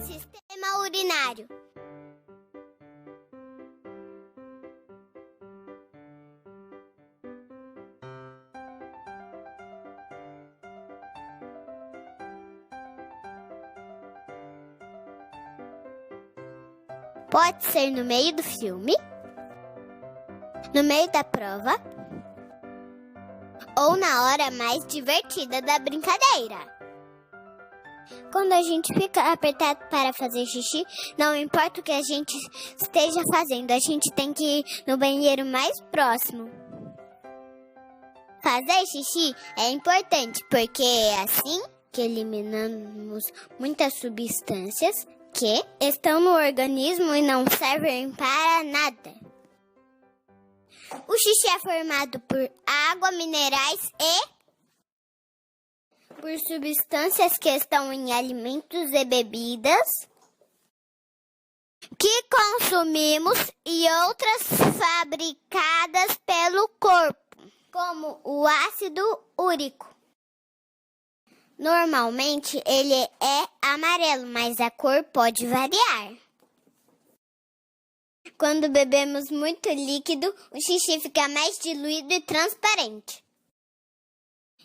Sistema urinário. Pode ser no meio do filme, no meio da prova ou na hora mais divertida da brincadeira. Quando a gente fica apertado para fazer xixi, não importa o que a gente esteja fazendo, a gente tem que ir no banheiro mais próximo. Fazer xixi é importante porque é assim que eliminamos muitas substâncias que estão no organismo e não servem para nada. O xixi é formado por água, minerais e por substâncias que estão em alimentos e bebidas que consumimos e outras fabricadas pelo corpo, como o ácido úrico. Normalmente ele é amarelo, mas a cor pode variar. Quando bebemos muito líquido, o xixi fica mais diluído e transparente.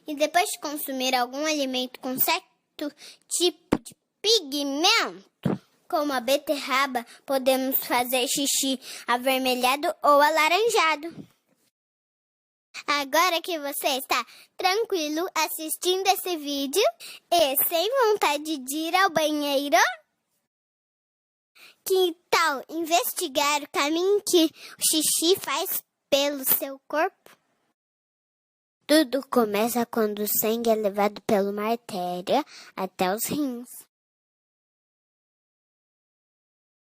E depois de consumir algum alimento com certo tipo de pigmento, como a beterraba, podemos fazer xixi avermelhado ou alaranjado. Agora que você está tranquilo assistindo esse vídeo e sem vontade de ir ao banheiro, que tal investigar o caminho que o xixi faz pelo seu corpo? Tudo começa quando o sangue é levado pela uma artéria até os rins.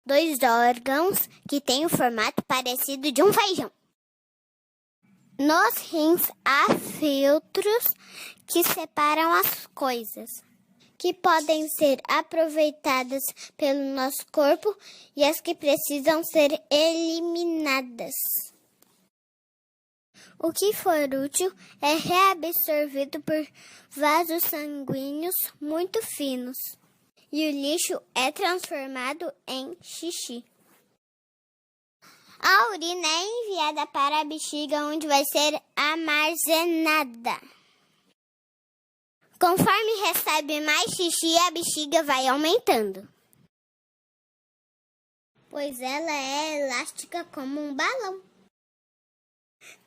2 órgãos que têm o formato parecido de um feijão. Nos rins há filtros que separam as coisas, que podem ser aproveitadas pelo nosso corpo e as que precisam ser eliminadas. O que for útil é reabsorvido por vasos sanguíneos muito finos e o lixo é transformado em xixi. A urina é enviada para a bexiga, onde vai ser armazenada. Conforme recebe mais xixi, a bexiga vai aumentando, pois ela é elástica como um balão.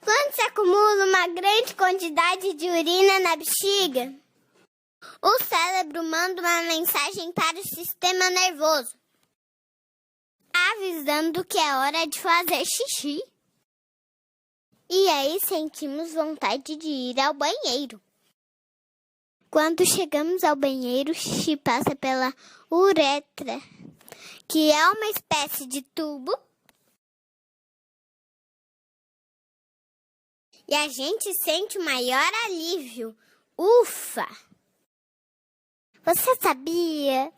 Quando se acumula uma grande quantidade de urina na bexiga, o cérebro manda uma mensagem para o sistema nervoso, avisando que é hora de fazer xixi. E aí sentimos vontade de ir ao banheiro. Quando chegamos ao banheiro, o xixi passa pela uretra, que é uma espécie de tubo, e a gente sente o maior alívio. Ufa! Você sabia?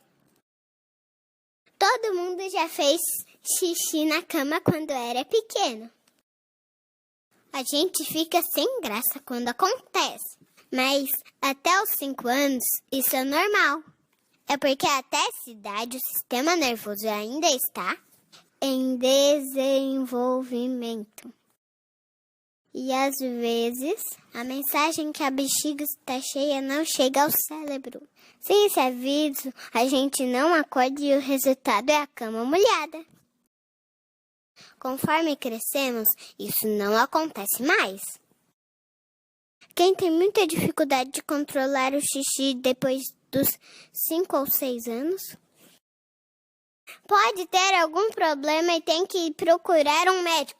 Todo mundo já fez xixi na cama quando era pequeno. A gente fica sem graça quando acontece, mas até os 5 anos isso é normal. É porque até essa idade o sistema nervoso ainda está em desenvolvimento. E às vezes a mensagem que a bexiga está cheia não chega ao cérebro. Sem esse aviso, a gente não acorda e o resultado é a cama molhada. Conforme crescemos, isso não acontece mais. Quem tem muita dificuldade de controlar o xixi depois dos 5 ou 6 anos, pode ter algum problema e tem que procurar um médico.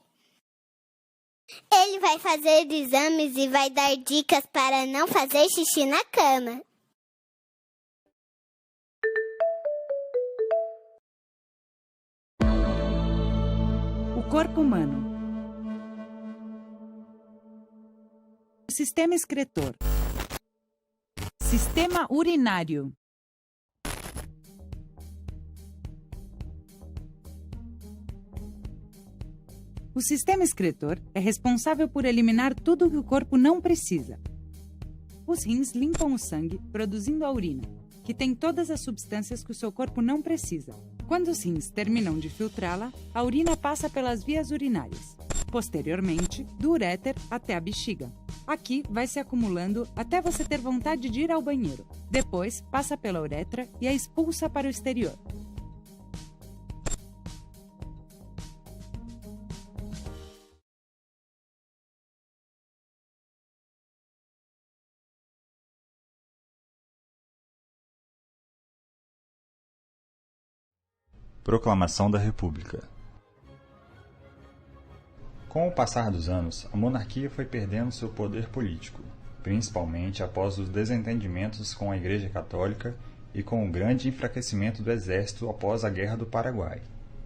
Ele vai fazer exames e vai dar dicas para não fazer xixi na cama. O corpo humano. Sistema excretor. Sistema urinário. O sistema excretor é responsável por eliminar tudo o que o corpo não precisa. Os rins limpam o sangue, produzindo a urina, que tem todas as substâncias que o seu corpo não precisa. Quando os rins terminam de filtrá-la, a urina passa pelas vias urinárias. Posteriormente, do uréter até a bexiga. Aqui vai se acumulando até você ter vontade de ir ao banheiro. Depois, passa pela uretra e é expulsa para o exterior. Proclamação da República. Com o passar dos anos, a monarquia foi perdendo seu poder político, principalmente após os desentendimentos com a Igreja Católica e com o grande enfraquecimento do exército após a Guerra do Paraguai.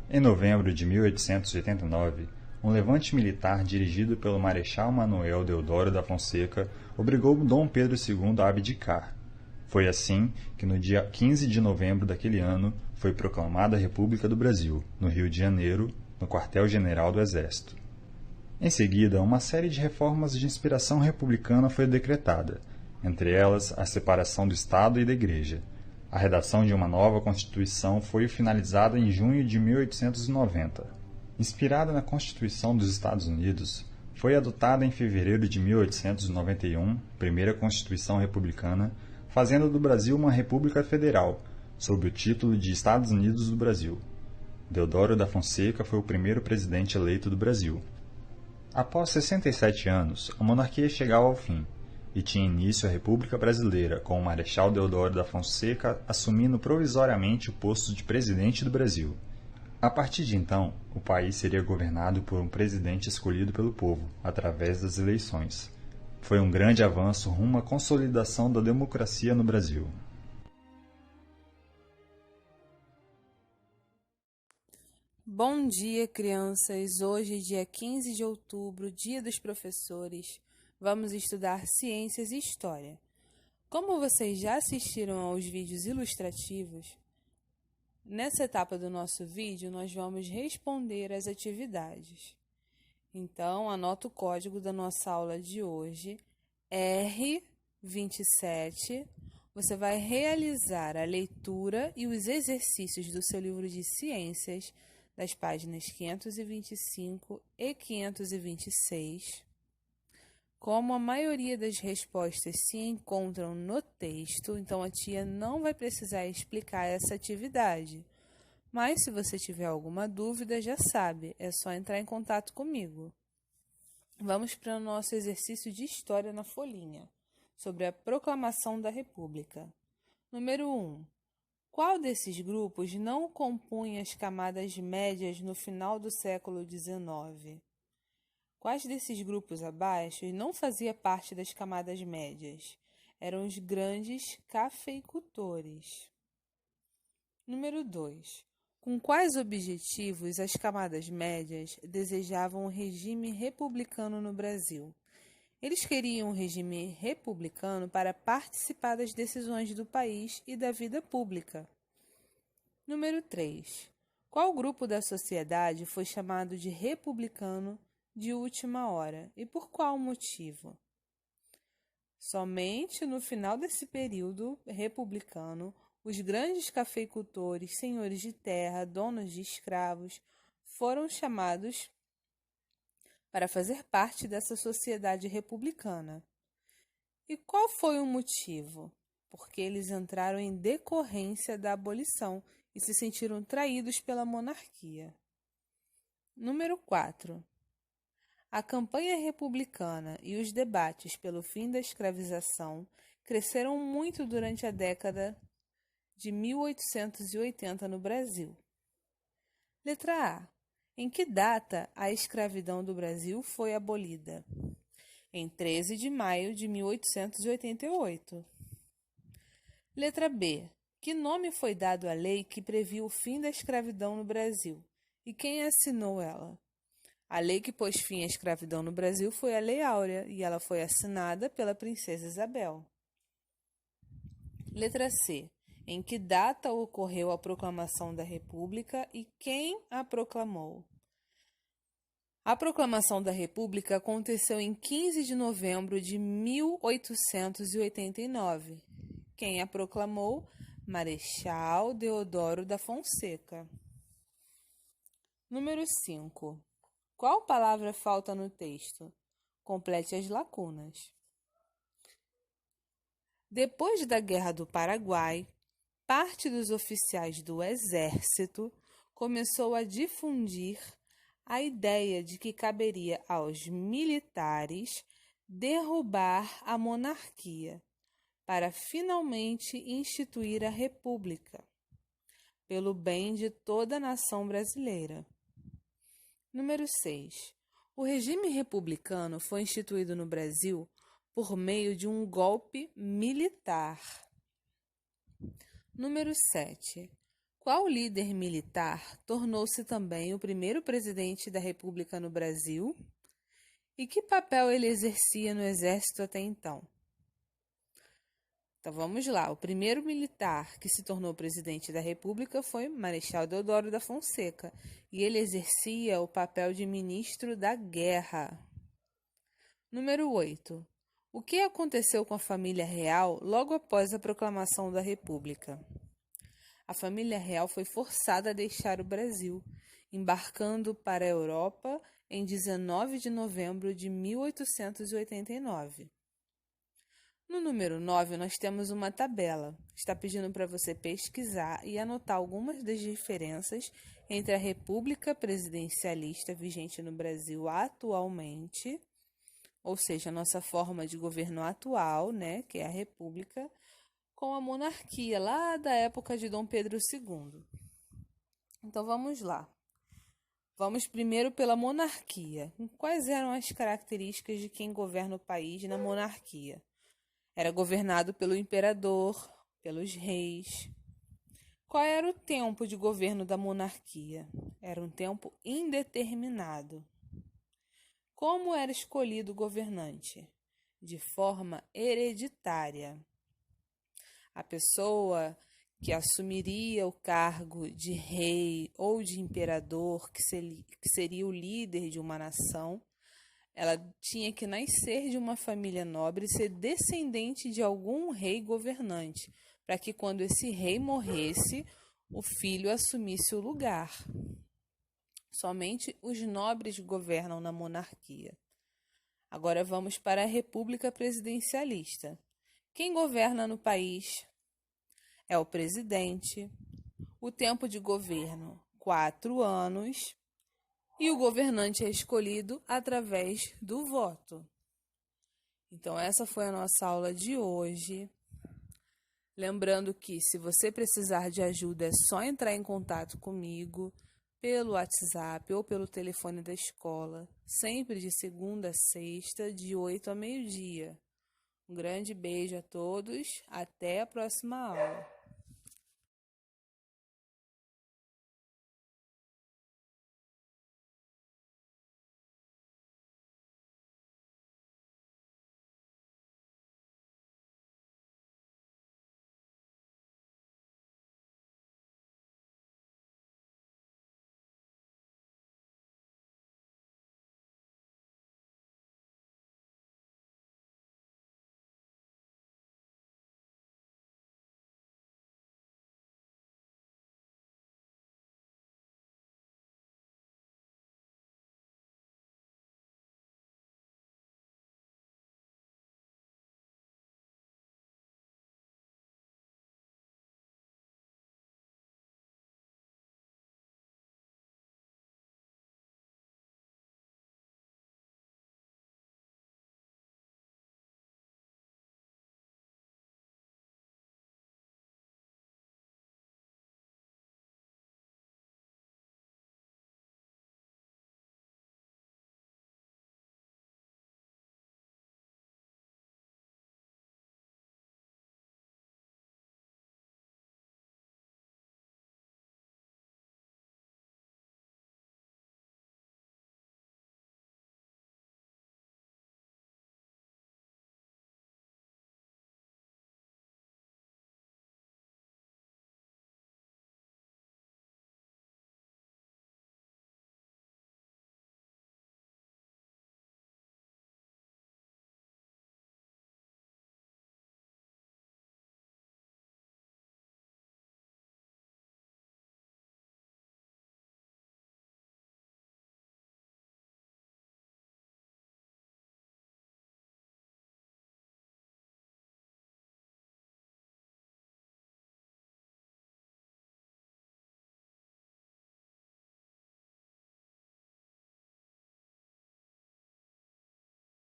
Em novembro de 1889, um levante militar dirigido pelo Marechal Manuel Deodoro da Fonseca obrigou Dom Pedro II a abdicar. Foi assim que no dia 15 de novembro daquele ano foi proclamada a República do Brasil, no Rio de Janeiro, no quartel-general do Exército. Em seguida, uma série de reformas de inspiração republicana foi decretada, entre elas a separação do Estado e da Igreja. A redação de uma nova Constituição foi finalizada em junho de 1890. Inspirada na Constituição dos Estados Unidos, foi adotada em fevereiro de 1891, primeira Constituição republicana, fazendo do Brasil uma república federal, sob o título de Estados Unidos do Brasil. Deodoro da Fonseca foi o primeiro presidente eleito do Brasil. Após 67 anos, a monarquia chegava ao fim, e tinha início a República Brasileira, com o Marechal Deodoro da Fonseca assumindo provisoriamente o posto de presidente do Brasil. A partir de então, o país seria governado por um presidente escolhido pelo povo, através das eleições. Foi um grande avanço rumo à consolidação da democracia no Brasil. Bom dia, crianças! Hoje, dia 15 de outubro, Dia dos Professores, vamos estudar Ciências e História. Como vocês já assistiram aos vídeos ilustrativos, nessa etapa do nosso vídeo nós vamos responder às atividades. Então, anota o código da nossa aula de hoje, R27. Você vai realizar a leitura e os exercícios do seu livro de Ciências, das páginas 525 e 526. Como a maioria das respostas se encontram no texto, então a tia não vai precisar explicar essa atividade. Mas se você tiver alguma dúvida, já sabe, é só entrar em contato comigo. Vamos para o nosso exercício de história na folhinha, sobre a Proclamação da República. Número 1. Qual desses grupos não compunha as camadas médias no final do século XIX? Quais desses grupos abaixo não fazia parte das camadas médias? Eram os grandes cafeicultores. Número 2. Com quais objetivos as camadas médias desejavam o regime republicano no Brasil? Eles queriam um regime republicano para participar das decisões do país e da vida pública. Número 3. Qual grupo da sociedade foi chamado de republicano de última hora e por qual motivo? Somente no final desse período republicano, os grandes cafeicultores, senhores de terra, donos de escravos, foram chamados para fazer parte dessa sociedade republicana. E qual foi o motivo? Porque eles entraram em decorrência da abolição e se sentiram traídos pela monarquia. Número 4. A campanha republicana e os debates pelo fim da escravização cresceram muito durante a década de 1880 no Brasil. Letra A. Em que data a escravidão do Brasil foi abolida? Em 13 de maio de 1888. Letra B. Que nome foi dado à lei que previu o fim da escravidão no Brasil? E quem assinou ela? A lei que pôs fim à escravidão no Brasil foi a Lei Áurea e ela foi assinada pela princesa Isabel. Letra C. Em que data ocorreu a proclamação da República e quem a proclamou? A proclamação da República aconteceu em 15 de novembro de 1889. Quem a proclamou? Marechal Deodoro da Fonseca. Número 5. Qual palavra falta no texto? Complete as lacunas. Depois da Guerra do Paraguai, parte dos oficiais do Exército começou a difundir a ideia de que caberia aos militares derrubar a monarquia para finalmente instituir a República, pelo bem de toda a nação brasileira. Número 6. O regime republicano foi instituído no Brasil por meio de um golpe militar. Número 7. Qual líder militar tornou-se também o primeiro presidente da República no Brasil? E que papel ele exercia no Exército até então? Então vamos lá. O primeiro militar que se tornou presidente da República foi Marechal Deodoro da Fonseca, e ele exercia o papel de ministro da Guerra. Número 8. O que aconteceu com a família real logo após a proclamação da República? A família real foi forçada a deixar o Brasil, embarcando para a Europa em 19 de novembro de 1889. No número 9, nós temos uma tabela. Está pedindo para você pesquisar e anotar algumas das diferenças entre a República Presidencialista vigente no Brasil atualmente, ou seja, a nossa forma de governo atual, né, que é a República, com a monarquia lá da época de Dom Pedro II. Então vamos lá. Vamos primeiro pela monarquia. Quais eram as características de quem governa o país na monarquia? Era governado pelo imperador, pelos reis. Qual era o tempo de governo da monarquia? Era um tempo indeterminado. Como era escolhido o governante? De forma hereditária. A pessoa que assumiria o cargo de rei ou de imperador, que seria o líder de uma nação, ela tinha que nascer de uma família nobre e ser descendente de algum rei governante, para que quando esse rei morresse, o filho assumisse o lugar. Somente os nobres governam na monarquia. Agora vamos para a República Presidencialista. Quem governa no país é o presidente. O tempo de governo, 4 anos. E o governante é escolhido através do voto. Então, essa foi a nossa aula de hoje. Lembrando que, se você precisar de ajuda, é só entrar em contato comigo pelo WhatsApp ou pelo telefone da escola, sempre de segunda a sexta, de 8 a meio-dia. Um grande beijo a todos, até a próxima aula.